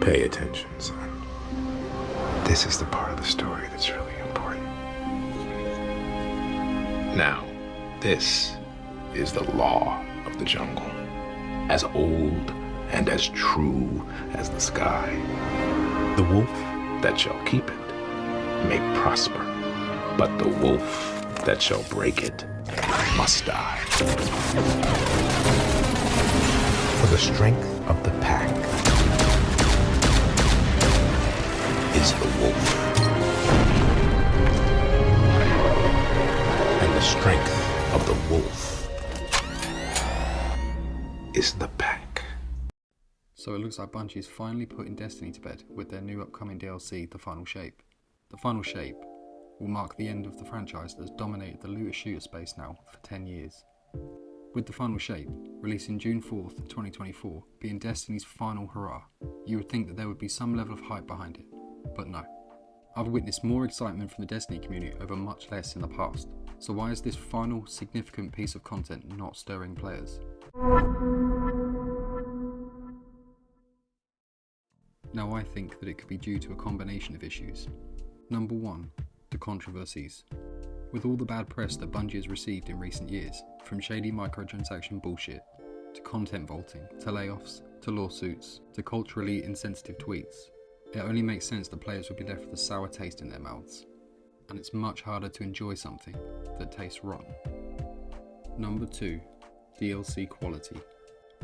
Pay attention, son. This is the part of the story that's really important. Now, this is the law of the jungle. As old and as true as the sky. The wolf that shall keep it may prosper, but the wolf that shall break it must die. For the strength of the pack is the wolf. And the strength of the wolf is the pack. So it looks like Bungie is finally putting Destiny to bed with their new upcoming DLC, The Final Shape. The Final Shape will mark the end of the franchise that has dominated the looter shooter space now for 10 years. With The Final Shape, releasing June 4th, 2024, being Destiny's final hurrah, you would think that there would be some level of hype behind it, but no. I've witnessed more excitement from the Destiny community over much less in the past, so why is this final significant piece of content not stirring players? Now I think that it could be due to a combination of issues. Number 1, the controversies. With all the bad press that Bungie has received in recent years, from shady microtransaction bullshit, to content vaulting, to layoffs, to lawsuits, to culturally insensitive tweets, it only makes sense that players would be left with a sour taste in their mouths, and it's much harder to enjoy something that tastes rotten. Number 2, DLC quality.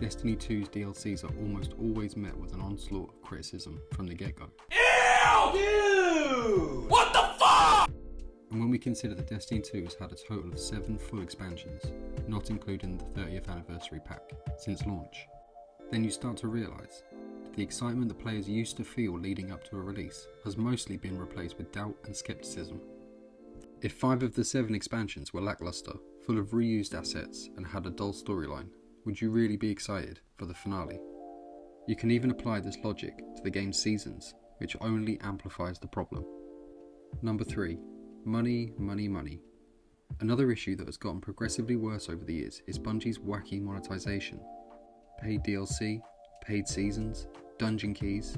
Destiny 2's DLCs are almost always met with an onslaught of criticism from the get-go. Ew! Dude! What the fuck? And when we consider that Destiny 2 has had a total of 7 full expansions, not including the 30th anniversary pack, since launch, then you start to realise that the excitement that players used to feel leading up to a release has mostly been replaced with doubt and skepticism. If 5 of the 7 expansions were lackluster, full of reused assets and had a dull storyline, would you really be excited for the finale? You can even apply this logic to the game's seasons, which only amplifies the problem. Number 3. Money, money, money. Another issue that has gotten progressively worse over the years is Bungie's wacky monetization. Paid DLC, paid seasons, dungeon keys,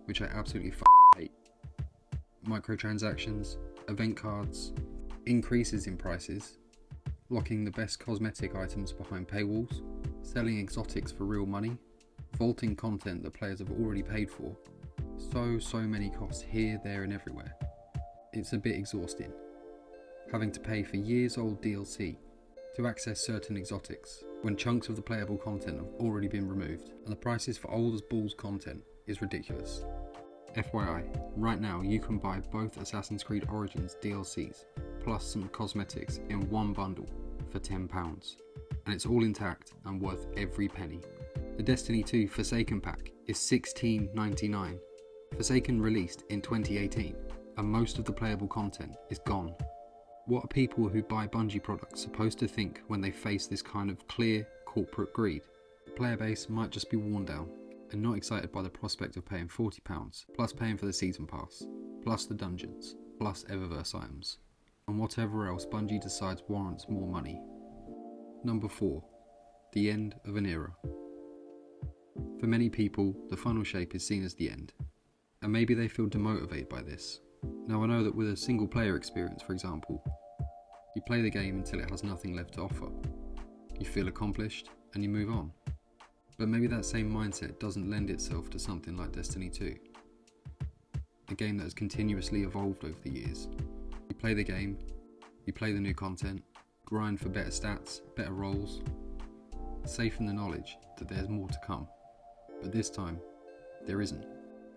which I absolutely hate, microtransactions, event cards, increases in prices, locking the best cosmetic items behind paywalls, selling exotics for real money, vaulting content that players have already paid for. So many costs here, there and everywhere. It's a bit exhausting. Having to pay for years old DLC to access certain exotics when chunks of the playable content have already been removed, and the prices for old as balls content is ridiculous. FYI, right now you can buy both Assassin's Creed Origins DLCs plus some cosmetics in one bundle for £10, and it's all intact and worth every penny. The Destiny 2 Forsaken pack is $16.99. Forsaken released in 2018, and most of the playable content is gone. What are people who buy Bungie products supposed to think when they face this kind of clear corporate greed? The player base might just be worn down and not excited by the prospect of paying £40, plus paying for the season pass, plus the dungeons, plus Eververse items, and whatever else Bungie decides warrants more money. Number 4. The end of an era. For many people, the Final Shape is seen as the end, and maybe they feel demotivated by this. Now I know that with a single player experience, for example, you play the game until it has nothing left to offer. You feel accomplished and you move on. But maybe that same mindset doesn't lend itself to something like Destiny 2. A game that has continuously evolved over the years. You play the game, you play the new content, grind for better stats, better roles, safe in the knowledge that there's more to come. But this time, there isn't.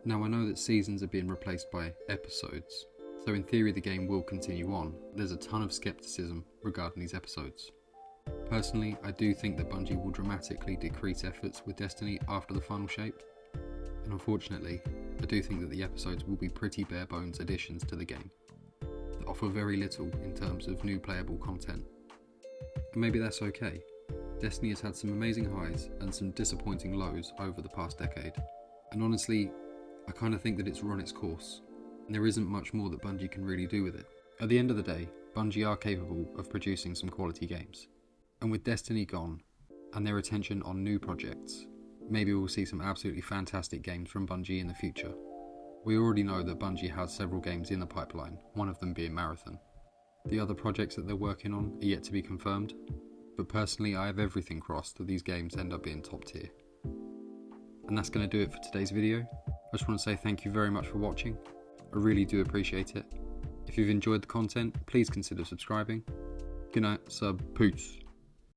Now I know that seasons are being replaced by episodes, so in theory the game will continue on. There's a ton of skepticism regarding these episodes. Personally, I do think that Bungie will dramatically decrease efforts with Destiny after the Final Shape, and unfortunately, I do think that the episodes will be pretty bare bones additions to the game, that offer very little in terms of new playable content. And maybe that's okay. Destiny has had some amazing highs and some disappointing lows over the past decade, and honestly, I kind of think that it's run its course, and there isn't much more that Bungie can really do with it. At the end of the day, Bungie are capable of producing some quality games, and with Destiny gone, and their attention on new projects, maybe we'll see some absolutely fantastic games from Bungie in the future. We already know that Bungie has several games in the pipeline, one of them being Marathon. The other projects that they're working on are yet to be confirmed, but personally I have everything crossed that these games end up being top tier. And that's going to do it for today's video. I just want to say thank you very much for watching. I really do appreciate it. If you've enjoyed the content, please consider subscribing. Good night, sub, peace.